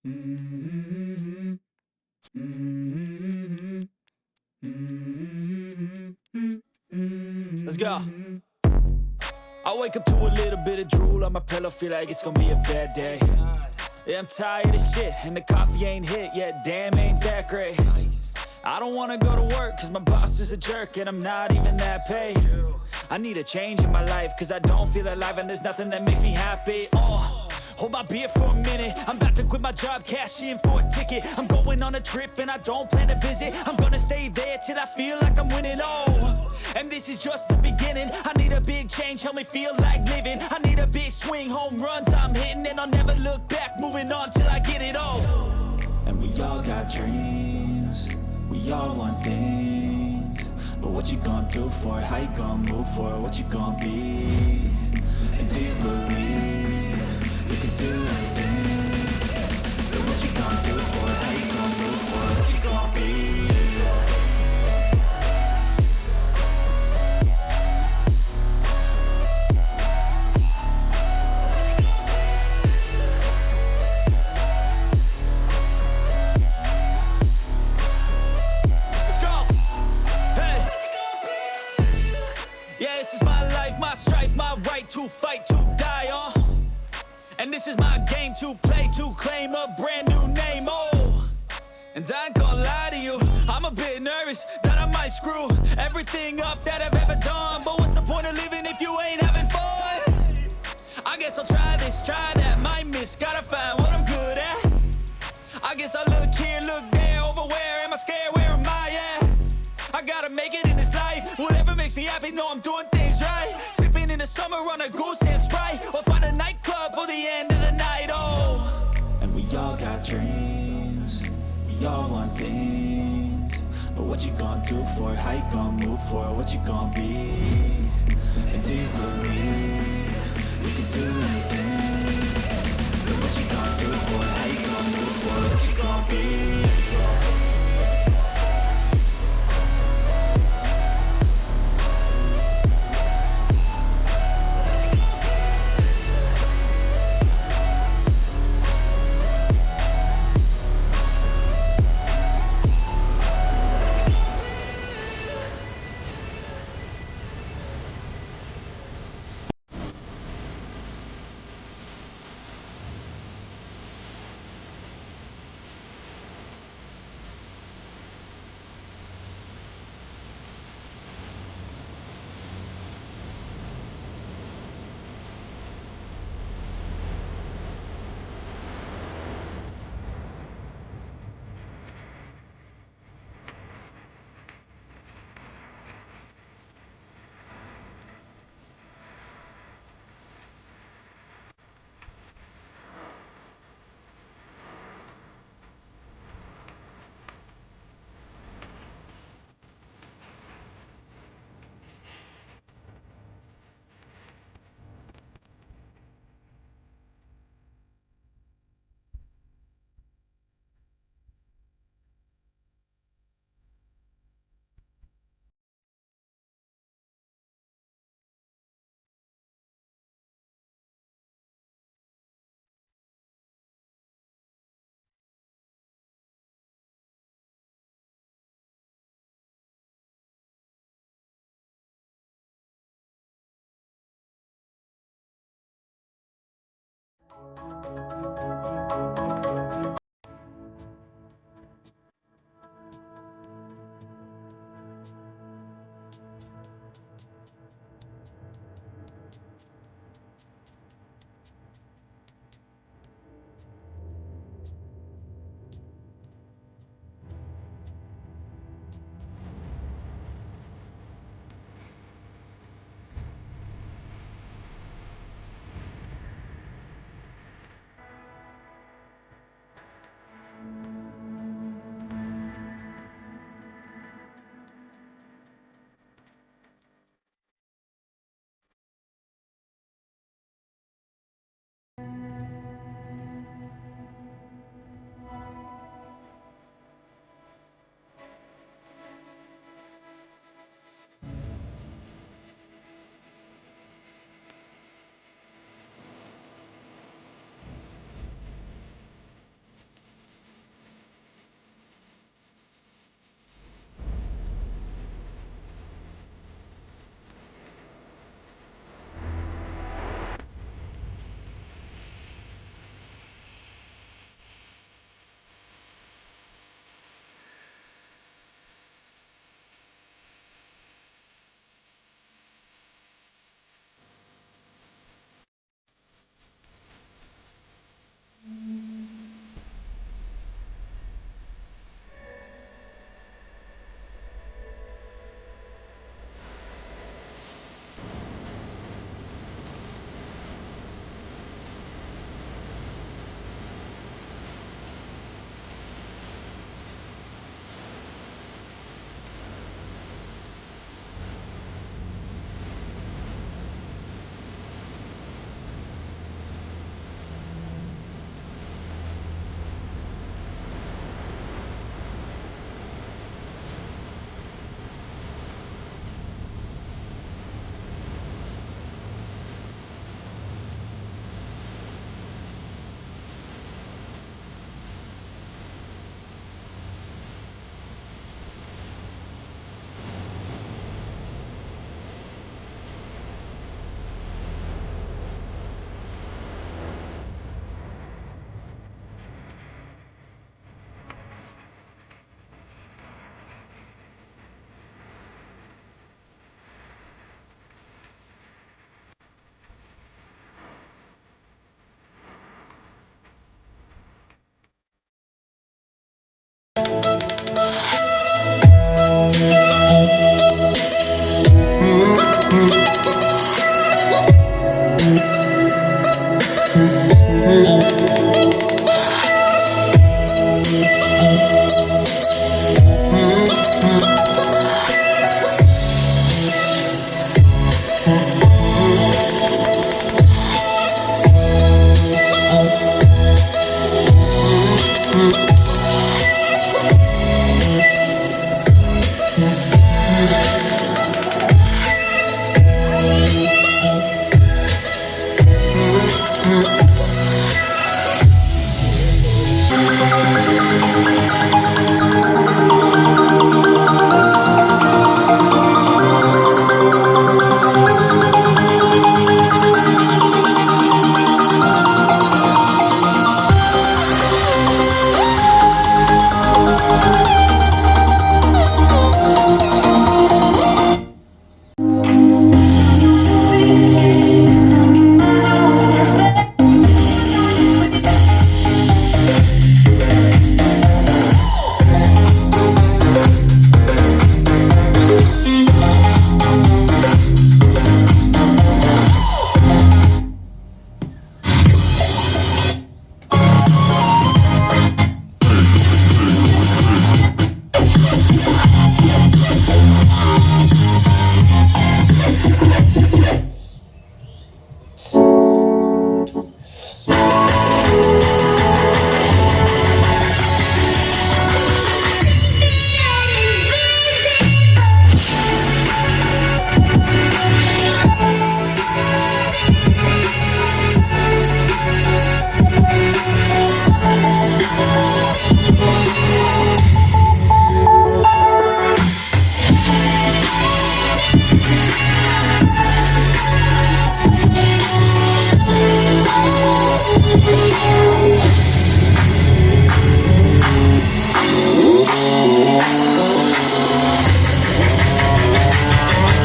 Mm-hmm. Mm-hmm. Mm-hmm. Let's go. I wake up to a little bit of drool on my pillow, feel like it's gonna be a bad day. Yeah, I'm tired of shit, and the coffee ain't hit yet, damn, ain't that great. I don't wanna go to work, cause my boss is a jerk, and I'm not even that paid. I need a change in my life, cause I don't feel alive, and there's nothing that makes me happy. Hold my beer for a minute, I'm about to quit my job, cash in for a ticket. I'm going on a trip and I don't plan to visit. I'm gonna stay there till I feel like I'm winning, and this is just the beginning. I need a big change, help me feel like living. I need a big swing, home runs I'm hitting, and I'll never look back, moving on till I get it all. And we all got dreams, we all want things, but what you gonna do for it? How you gonna move for it? What you gonna be? And do you believe you can do anything? But what you gonna do for it? How you gonna move for it? What you gonna be? Let's go! Hey! Yeah, this is my life, my strife, my right to fight, to die, and this is my game to play, to claim a brand new name, and I ain't gonna lie to you, I'm a bit nervous that I might screw everything up that I've ever done. But what's the point of living if you ain't having fun? I guess I'll try this, try that, might miss, gotta find what I'm good at. I guess I look here, look there, over where am I scared, where am I at? I gotta make it in this life, whatever makes me happy, know I'm doing things right. Sipping in the summer on a goose and Sprite, or find a nightclub for the end of the night, And we all got dreams, we all want things, but what you gonna do for it? How you gonna move for it? What you gonna be? And do you believe you can do anything?